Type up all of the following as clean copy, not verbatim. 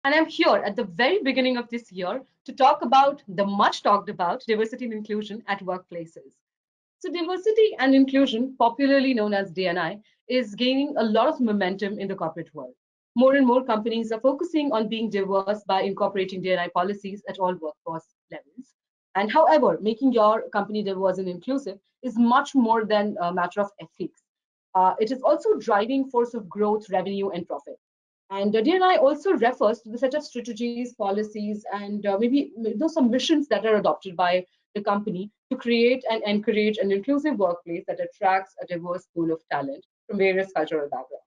And I'm here at the very beginning of this year to talk about the much talked about diversity and inclusion at workplaces. So, diversity and inclusion, popularly known as D&I, is gaining a lot of momentum in the corporate world. More and more companies are focusing on being diverse by incorporating D&I policies at all workforce levels. And however, making your company diverse and inclusive is much more than a matter of ethics. It is also driving force of growth, revenue, and profit. And D&I also refers to the set of strategies, policies, and maybe those some missions that are adopted by the company to create and encourage an inclusive workplace that attracts a diverse pool of talent from various cultural backgrounds.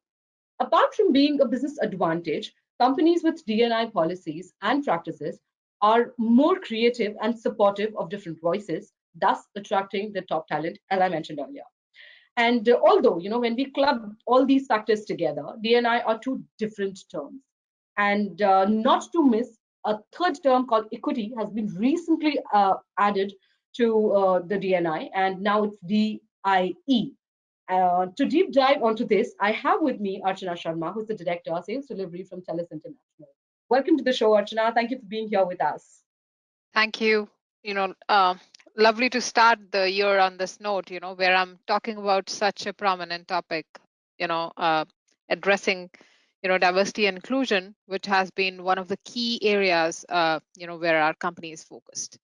Apart from being a business advantage, companies with D&I policies and practices are more creative and supportive of different voices, thus attracting the top talent, as I mentioned earlier. And although, when we club all these factors together, D&I are two different terms. And not to miss, a third term called equity has been recently added to the D&I, and now it's DIE. To deep dive onto this, I have with me Archana Sharma, who's the Director of Sales Delivery from TELUS International. Welcome to the show, Archana. Thank you for being here with us. Thank you. Lovely to start the year on this note, where I'm talking about such a prominent topic, addressing, diversity and inclusion, which has been one of the key areas, where our company is focused.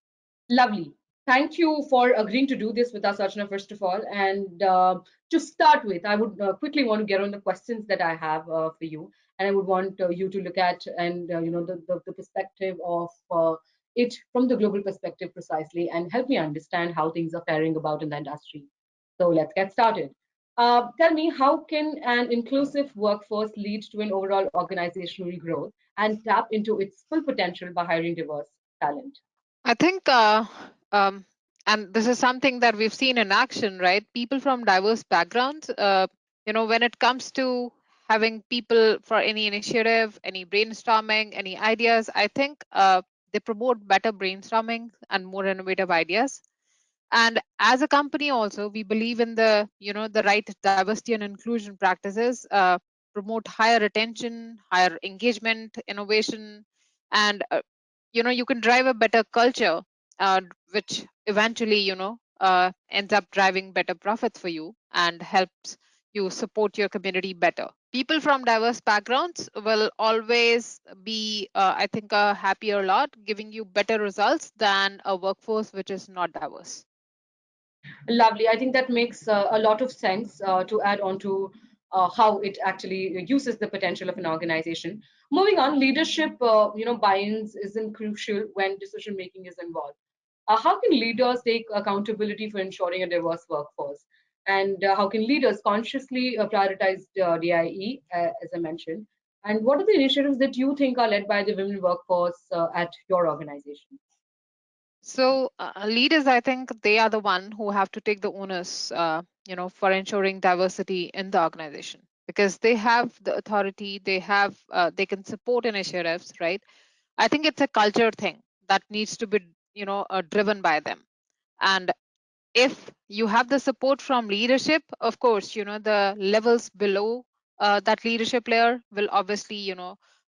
Lovely. Thank you for agreeing to do this with us, Archana, first of all. And to start with, I would quickly want to get on the questions that I have for you. And I would want you to look at and, the perspective of it from the global perspective precisely and help me understand how things are faring about in the industry. So let's get started. Tell me, how can an inclusive workforce lead to an overall organizational growth and tap into its full potential by hiring diverse talent? I think, and this is something that we've seen in action, right? People from diverse backgrounds, when it comes to having people for any initiative, any brainstorming, any ideas, I think they promote better brainstorming and more innovative ideas. And as a company also, we believe in the right diversity and inclusion practices, promote higher retention, higher engagement, innovation, and you can drive a better culture, which eventually ends up driving better profits for you and helps you support your community better. People from diverse backgrounds will always be, I think, a happier lot, giving you better results than a workforce which is not diverse. Lovely. I think that makes a lot of sense to add on to how it actually uses the potential of an organization. Moving on, leadership, buy-ins isn't crucial when decision making is involved. How can leaders take accountability for ensuring a diverse workforce? And how can leaders consciously prioritize DIE, as I mentioned? And what are the initiatives that you think are led by the women workforce at your organization? So leaders, I think they are the one who have to take the onus, for ensuring diversity in the organization, because they have the authority, they can support initiatives, right? I think it's a culture thing that needs to be, driven by them. And if you have the support from leadership, of course, the levels below that leadership layer will obviously,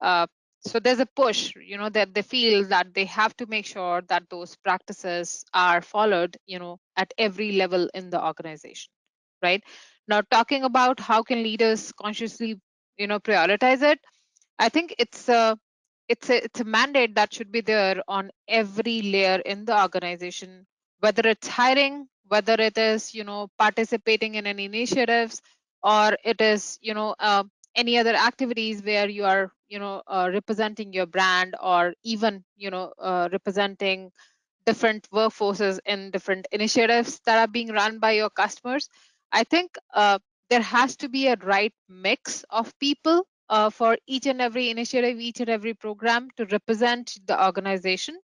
uh, so there's a push, that they feel that they have to make sure that those practices are followed, at every level in the organization, right? Now, talking about how can leaders consciously, prioritize it, I think it's a mandate that should be there on every layer in the organization, whether it's hiring, whether it is participating in any initiatives, or it is any other activities where you are representing your brand, or even representing different workforces in different initiatives that are being run by your customers. I think there has to be a right mix of people for each and every initiative, each and every program to represent the organization.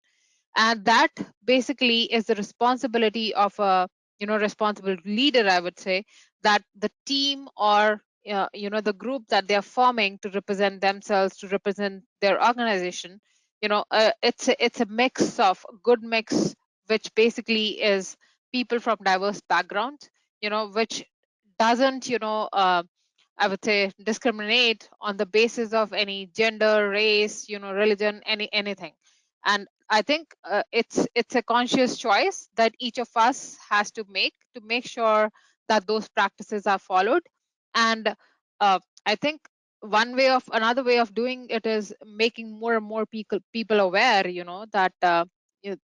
And that basically is the responsibility of a responsible leader, I would say, that the team or the group that they're forming to represent themselves, to represent their organization, it's a mix of good mix, which basically is people from diverse backgrounds, which doesn't I would say, discriminate on the basis of any gender, race, religion, anything. And I think it's a conscious choice that each of us has to make sure that those practices are followed. And I think another way of doing it is making more and more people aware, that you,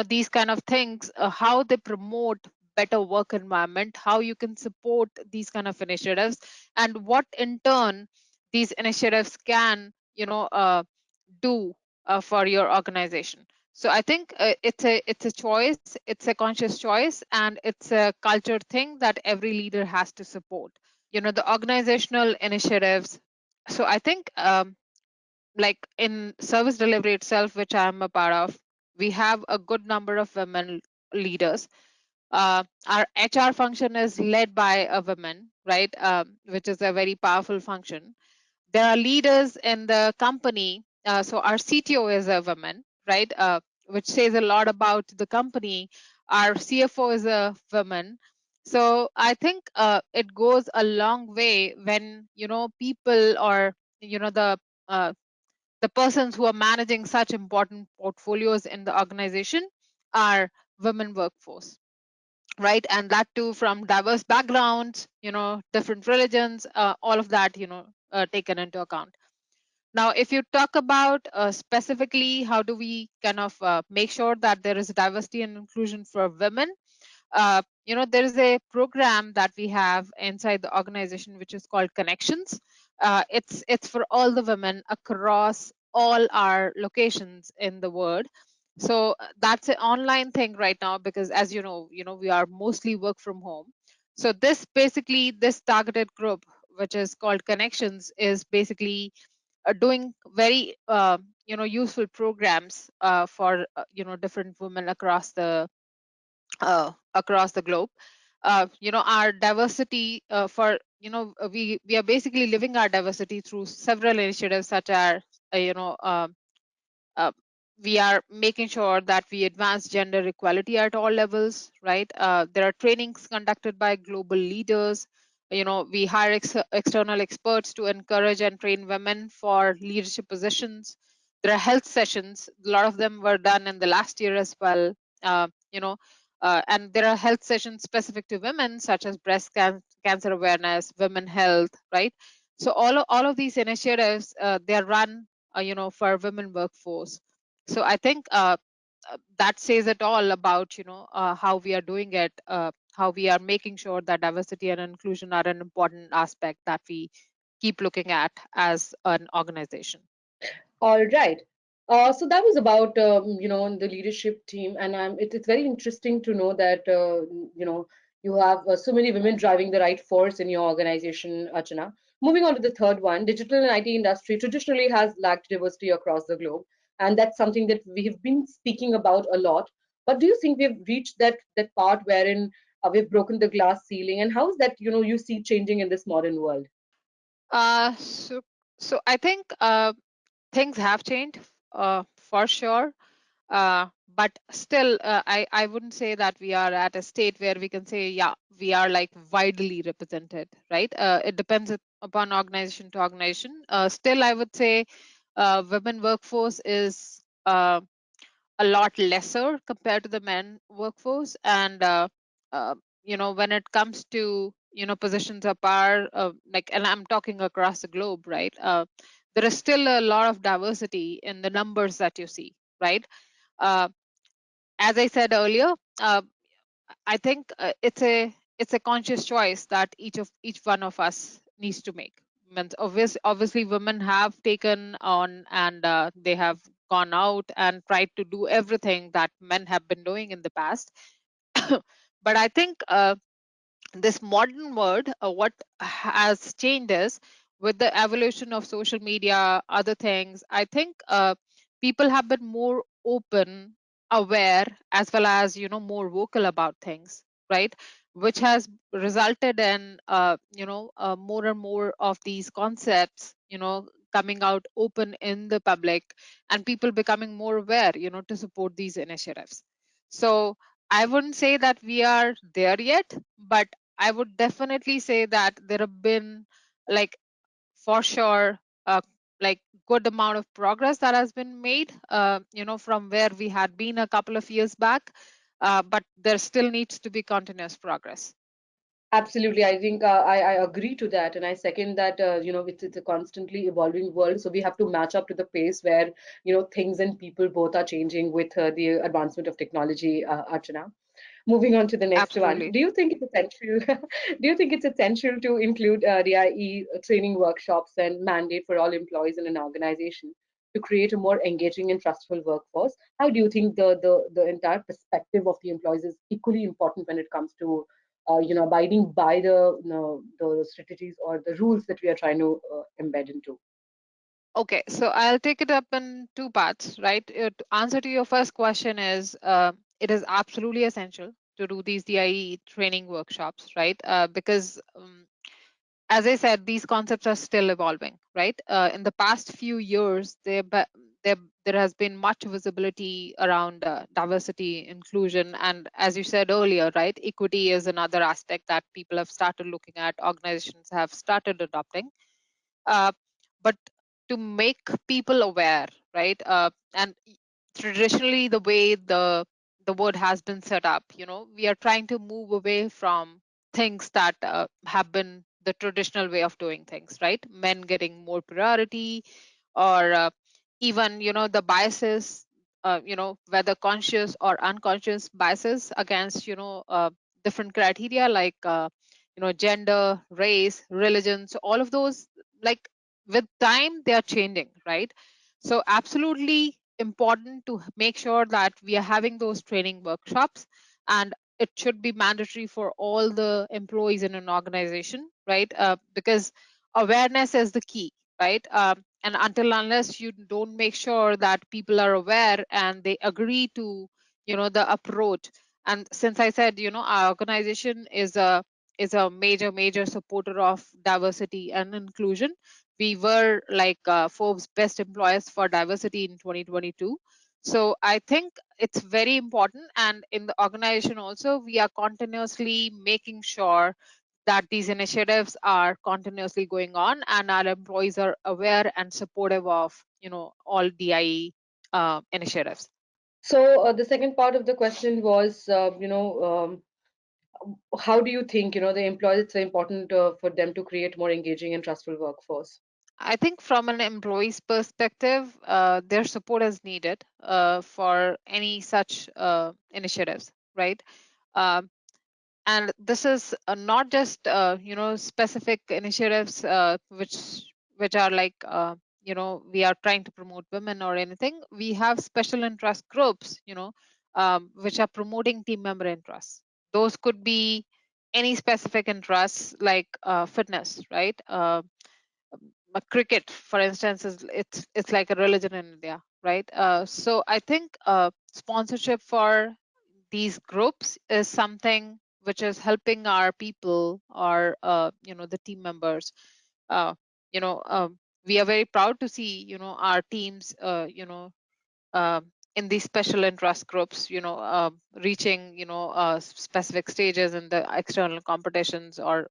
these kind of things, how they promote better work environment, how you can support these kind of initiatives, and what in turn these initiatives can do for your organization. So I think it's a choice, it's a conscious choice, and it's a culture thing that every leader has to support. The organizational initiatives. So I think like in service delivery itself, which I'm a part of, we have a good number of women leaders. Our HR function is led by a woman, right? Which is a very powerful function. There are leaders in the company. So our CTO is a woman, right? Which says a lot about the company. Our CFO is a woman. So I think it goes a long way when people, or uh, the persons who are managing such important portfolios in the organization are women workforce, right? And that too from diverse backgrounds, different religions, all of that, taken into account. Now, if you talk about specifically how do we kind of make sure that there is diversity and inclusion for women, there is a program that we have inside the organization which is called Connections. It's for all the women across all our locations in the world. So that's an online thing right now, because as we are mostly work from home. So this targeted group, which is called Connections, is basically doing very useful programs for different women across the globe. Our diversity for we are basically living our diversity through several initiatives, such as uh, we are making sure that we advance gender equality at all levels, right? There are trainings conducted by global leaders. We hire external experts to encourage and train women for leadership positions. There are health sessions. A lot of them were done in the last year as well. Uh, you know, and there are health sessions specific to women, such as cancer awareness, women health, right? So all of these initiatives, they are run for women workforce. So I think that says it all about how we are doing it, how we are making sure that diversity and inclusion are an important aspect that we keep looking at as an organization. All right. So that was about the leadership team, and it's very interesting to know that you have so many women driving the right force in your organization, Archana. Moving on to the third one, digital and IT industry traditionally has lacked diversity across the globe, and that's something that we have been speaking about a lot. But do you think we've reached that part wherein we've broken the glass ceiling, and how is that you see changing in this modern world? So I think things have changed for sure. But still, I wouldn't say that we are at a state where we can say, yeah, we are like widely represented, right? It depends upon organization to organization. Still, I would say women workforce is a lot lesser compared to the men workforce. And uh, when it comes to positions of power, like, and I'm talking across the globe, right? There is still a lot of diversity in the numbers that you see, right? uh, as I said earlier, I think it's a conscious choice that each one of us needs to make. Means obviously women have taken on, and they have gone out and tried to do everything that men have been doing in the past. But I think this modern world, what has changed is, with the evolution of social media, other things, I think people have been more open, aware, as well as more vocal about things, right? Which has resulted in more and more of these concepts coming out open in the public, and people becoming more aware to support these initiatives. So I wouldn't say that we are there yet, but I would definitely say that there have been like for sure, like good amount of progress that has been made, from where we had been a couple of years back, but there still needs to be continuous progress. Absolutely, I think I agree to that, and I second that. It's a constantly evolving world, so we have to match up to the pace where things and people both are changing with the advancement of technology. Archana. Moving on to the next one, Absolutely. do you think it's essential? Do you think it's essential to include DIE training workshops and mandate for all employees in an organization to create a more engaging and trustful workforce? How do you think the entire perspective of the employees is equally important when it comes to abiding by the strategies or the rules that we are trying to embed into? Okay, so I'll take it up in two parts, right? To answer to your first question is, it is absolutely essential to do these DIE training workshops, right? Because as I said, these concepts are still evolving, right? In the past few years, there, there has been much visibility around diversity, inclusion, and as you said earlier, right, equity is another aspect that people have started looking at, organizations have started adopting. Uh, but to make people aware, right? And traditionally, the way the word has been set up, we are trying to move away from things that have been the traditional way of doing things, right? Men getting more priority, or even the biases, whether conscious or unconscious biases against different criteria like gender, race, religions, all of those, like with time they are changing, right? So absolutely important to make sure that we are having those training workshops, and it should be mandatory for all the employees in an organization, right? Because awareness is the key, right? And until unless you don't make sure that people are aware and they agree to the approach. And since I said our organization is a major supporter of diversity and inclusion. We were like Forbes best employers for diversity in 2022. So I think it's very important, and in the organization also we are continuously making sure that these initiatives are continuously going on and our employees are aware and supportive of all DIE initiatives. So the second part of the question was, how do you think the employees it's important for them to create more engaging and trustful workforce? I think from an employee's perspective, their support is needed for any such initiatives, right? Um, and this is not just specific initiatives which are like we are trying to promote women or anything. We have special interest groups, which are promoting team member interests. Those could be any specific interests like fitness, right? Cricket, for instance, is it's like a religion in India, right? So I think sponsorship for these groups is something which is helping our people or the team members. Uh, you know, we are very proud to see our teams uh, in these special interest groups, reaching specific stages in the external competitions, or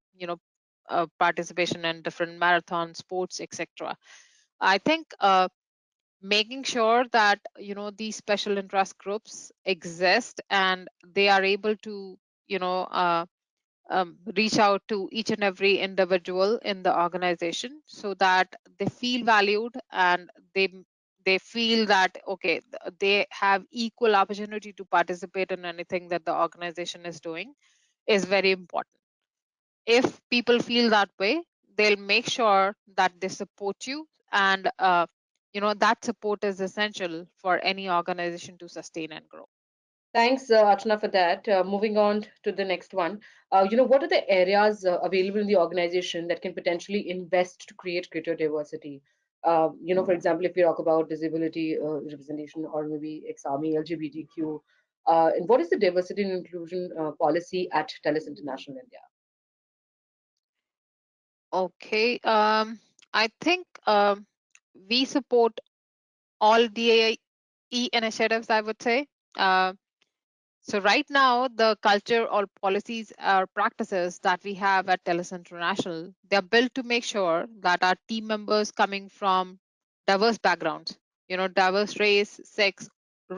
participation in different marathon sports, etc. I think making sure that these special interest groups exist and they are able to reach out to each and every individual in the organization so that they feel valued, and they feel that okay, they have equal opportunity to participate in anything that the organization is doing, is very important. If people feel that way, they'll make sure that they support you, and that support is essential for any organization to sustain and grow. Thanks, Archana, for that. Moving on to the next one. What are the areas available in the organization that can potentially invest to create greater diversity? For example, if we talk about disability representation or maybe ex-army, LGBTQ, and what is the diversity and inclusion policy at TELUS International India? Okay, I think we support all DAE initiatives, I would say. So right now, the culture or policies or practices that we have at TELUS International, they're built to make sure that our team members coming from diverse backgrounds, diverse race, sex,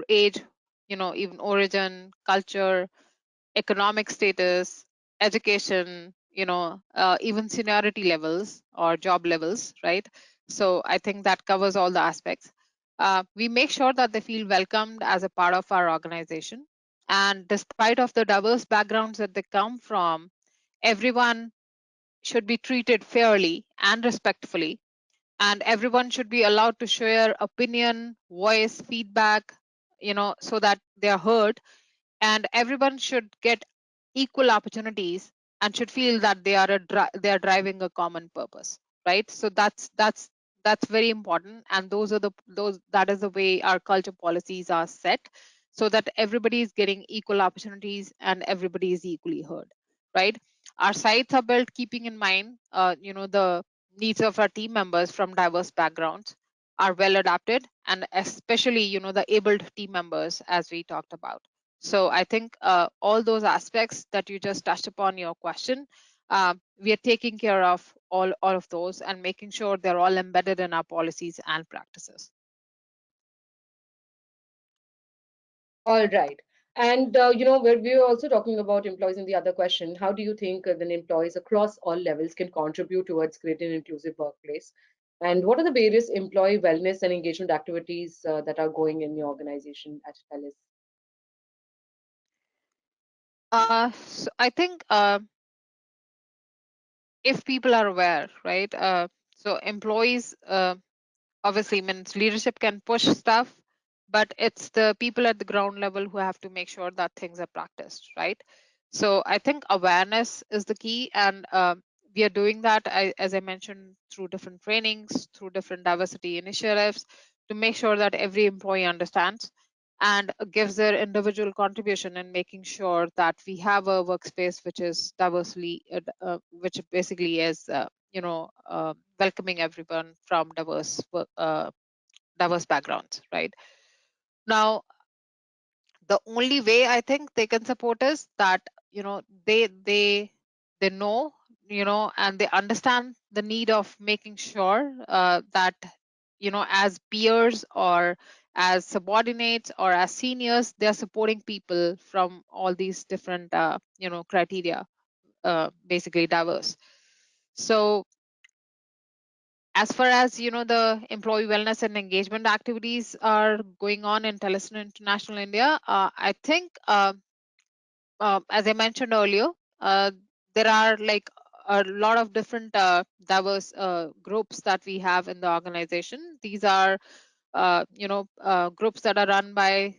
age, even origin, culture, economic status, education, even seniority levels or job levels, right? So I think that covers all the aspects. We make sure that they feel welcomed as a part of our organization. And despite of the diverse backgrounds that they come from, everyone should be treated fairly and respectfully. And everyone should be allowed to share opinion, voice, feedback, so that they are heard, and everyone should get equal opportunities and should feel that they are driving a common purpose, right? So that's very important, and those that is the way our culture policies are set, so that everybody is getting equal opportunities and everybody is equally heard, right? Our sites are built keeping in mind the needs of our team members from diverse backgrounds are well adapted, and especially the abled team members, as we talked about. So I think all those aspects that you just touched upon your question, we are taking care of all of those and making sure they're all embedded in our policies and practices. All right. And we were also talking about employees in the other question. How do you think then employees across all levels can contribute towards creating an inclusive workplace? And what are the various employee wellness and engagement activities that are going in your organization at TELUS? So I think if people are aware, right? So employees obviously means leadership can push stuff, but it's the people at the ground level who have to make sure that things are practiced, right? So I think awareness is the key, and we are doing that, as I mentioned, through different trainings, through different diversity initiatives, to make sure that every employee understands and gives their individual contribution in making sure that we have a workspace which is diversely which basically is welcoming everyone from diverse backgrounds, right? Now, the only way I think they can support is that they know, and they understand the need of making sure that as peers or as subordinates or as seniors, they are supporting people from all these different criteria, basically diverse. So as far as the employee wellness and engagement activities are going on in TELUS International India, I think as I mentioned earlier, uh, there are like a lot of different diverse groups that we have in the organization. These are groups that are run by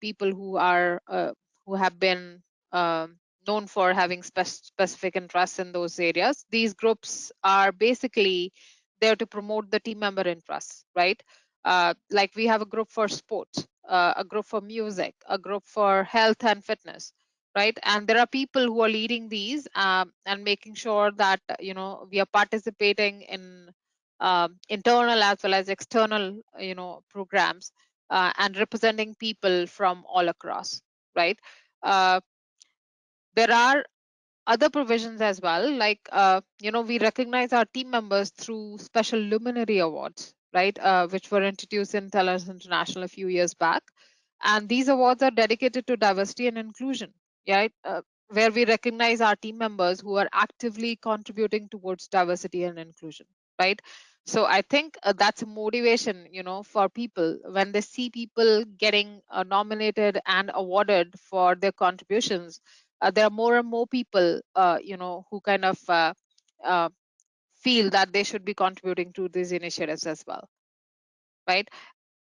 people who have been known for having specific interests in those areas. These groups are basically there to promote the team member interests, right? Like we have a group for sports, a group for music, a group for health and fitness, right? And there are people who are leading these and making sure that we are participating in internal as well as external programs, and representing people from all across, right? uh, there are other provisions as well, like we recognize our team members through special luminary awards, right? Which were introduced in TELUS International a few years back, and these awards are dedicated to diversity and inclusion, right? Where we recognize our team members who are actively contributing towards diversity and inclusion, right? So I think that's a motivation for people when they see people getting nominated and awarded for their contributions. There are more and more people who kind of uh, feel that they should be contributing to these initiatives as well, right?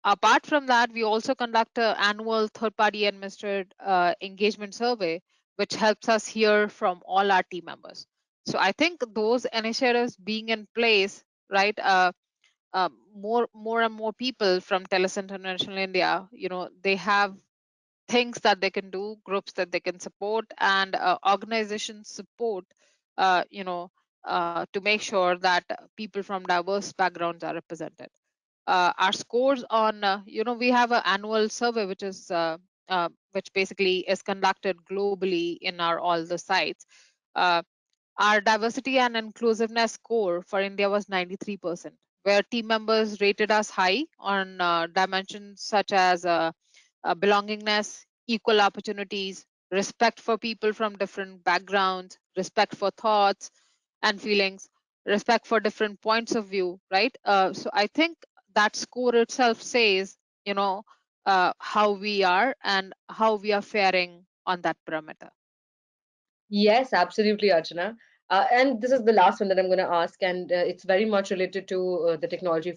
Apart from that, we also conduct an annual third party administered engagement survey, which helps us hear from all our team members. So I think those initiatives being in place, right? More and more people from TELUS International India, they have things that they can do, groups that they can support, and organizations support, to make sure that people from diverse backgrounds are represented. Our scores on, we have an annual survey which is which basically is conducted globally in our all the sites, uh, our diversity and inclusiveness score for India was 93%, where team members rated us high on dimensions such as belongingness, equal opportunities, respect for people from different backgrounds, respect for thoughts and feelings, respect for different points of view, right? So I think that score itself says, how we are and how we are faring on that parameter. Yes, absolutely, Archana. And this is the last one that I'm going to ask, and it's very much related to the technology,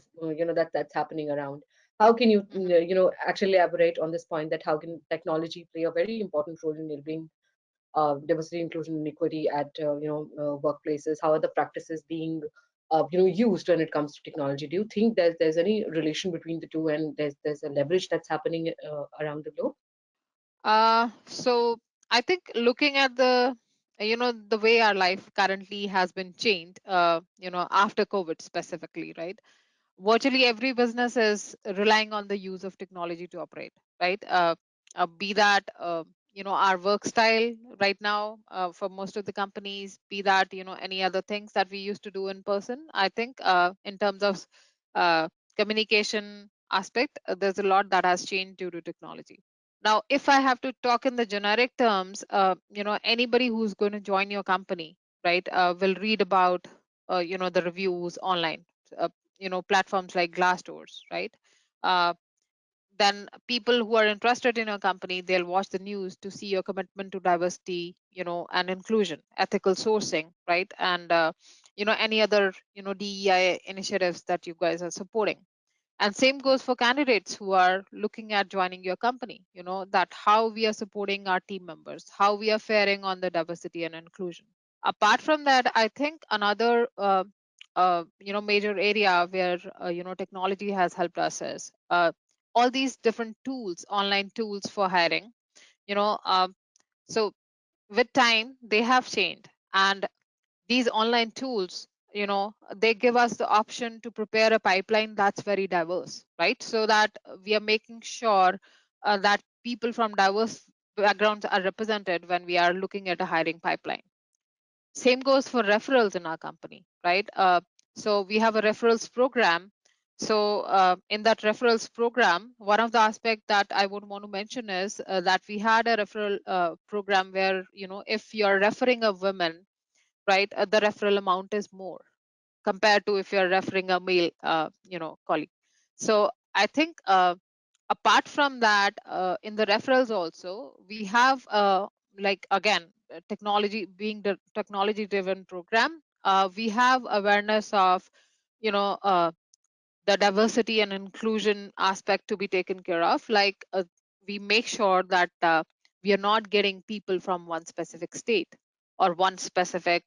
that's happening around. How can you, Mhm. actually elaborate on this point that how can technology play a very important role in enabling diversity, inclusion, and equity at workplaces? How are the practices being used when it comes to technology? Do you think there's any relation between the two, and there's a leverage that's happening around the globe? So I think looking at the way our life currently has been changed, after COVID specifically, right? Virtually every business is relying on the use of technology to operate, right? Be that our work style right now for most of the companies, be that any other things that we used to do in person. I think in terms of uh, communication aspect, there's a lot that has changed due to technology. Now, if I have to talk in the generic terms, anybody who's going to join your company, right, will read about the reviews online, uh, platforms like Glassdoors, right? uh, then people who are interested in your company, they'll watch the news to see your commitment to diversity, and inclusion, ethical sourcing, right? And any other DEI initiatives that you guys are supporting. And same goes for candidates who are looking at joining your company, that how we are supporting our team members, how we are faring on the diversity and inclusion. Apart from that, I think another major area where technology has helped us is all these different tools, online tools for hiring. you know um, so with time they have changed, and these online tools, they give us the option to prepare a pipeline that's very diverse, right? So that we are making sure that people from diverse backgrounds are represented when we are looking at a hiring pipeline. Same goes for referrals in our company, right? So we have a referrals program. So in that referrals program, one of the aspects that I would want to mention is that we had a referral program where, if you're referring a woman, right, the referral amount is more compared to if you're referring a male, colleague. So I think apart from that, in the referrals also, we have like again, technology being the technology driven program, we have awareness of you know uh, the diversity and inclusion aspect to be taken care of. Like we make sure that we are not getting people from one specific state or one specific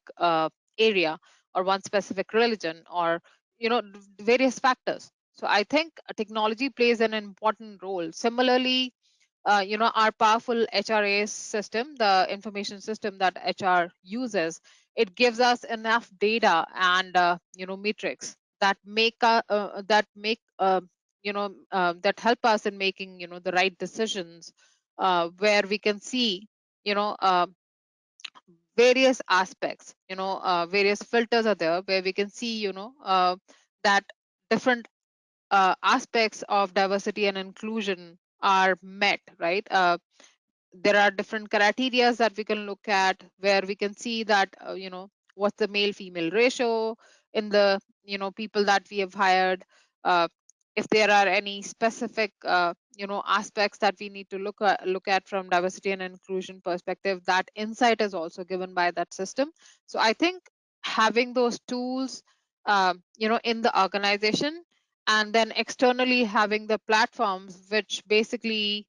area or one specific religion or various factors. So I think technology plays an important role. Similarly, our powerful HRA system, the information system that HR uses, it gives us enough data and metrics that that help us in making the right decisions, where we can see you know uh, various aspects. Various filters are there where we can see that different aspects of diversity and inclusion are met, right? There are different criteria that we can look at where we can see that what's the male female ratio in the people that we have hired. uh, if there are any specific aspects that we need to look at from diversity and inclusion perspective, that insight is also given by that system. So I think having those tools in the organization, and then externally having the platforms which basically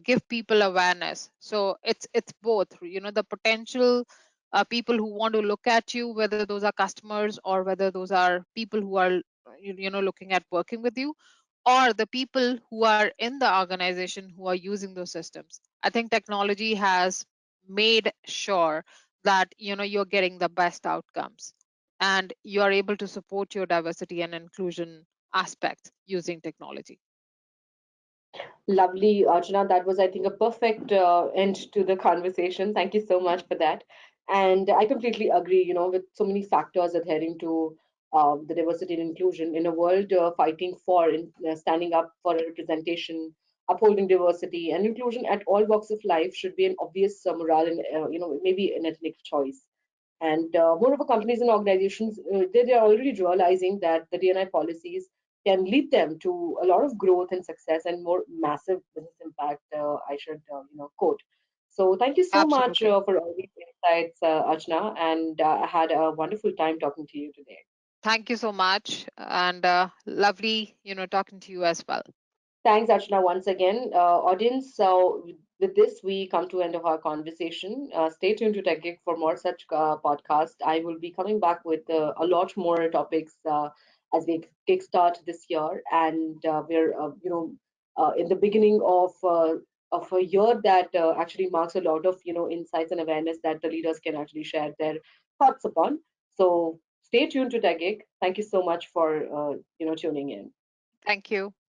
give people awareness. So it's both, the potential people who want to look at you, whether those are customers or whether those are people who are looking at working with you, or the people who are in the organization who are using those systems. I think technology has made sure that you're getting the best outcomes and you are able to support your diversity and inclusion aspects using technology. Lovely, Archana. That was, I think, a perfect end to the conversation. Thank you so much for that. And I completely agree, with so many factors adhering to the diversity and inclusion in a world fighting for standing up for representation, upholding diversity and inclusion at all walks of life should be an obvious moral and, maybe an ethnic choice. And moreover, companies and organizations, they're already realizing that the D&I policies can lead them to a lot of growth and success and more massive business impact, I should, quote. So thank you so much Absolutely. for all these insights, Archana, and I had a wonderful time talking to you today. Thank you so much, and lovely, talking to you as well. Thanks, Archana, once again. Audience, so with this, we come to end of our conversation. Stay tuned to TechGig for more such podcast. I will be coming back with a lot more topics as we kickstart this year, and we're, in the beginning of a year that actually marks a lot of, insights and awareness that the leaders can actually share their thoughts upon. So stay tuned to TechGig. Thank you so much for, tuning in. Thank you.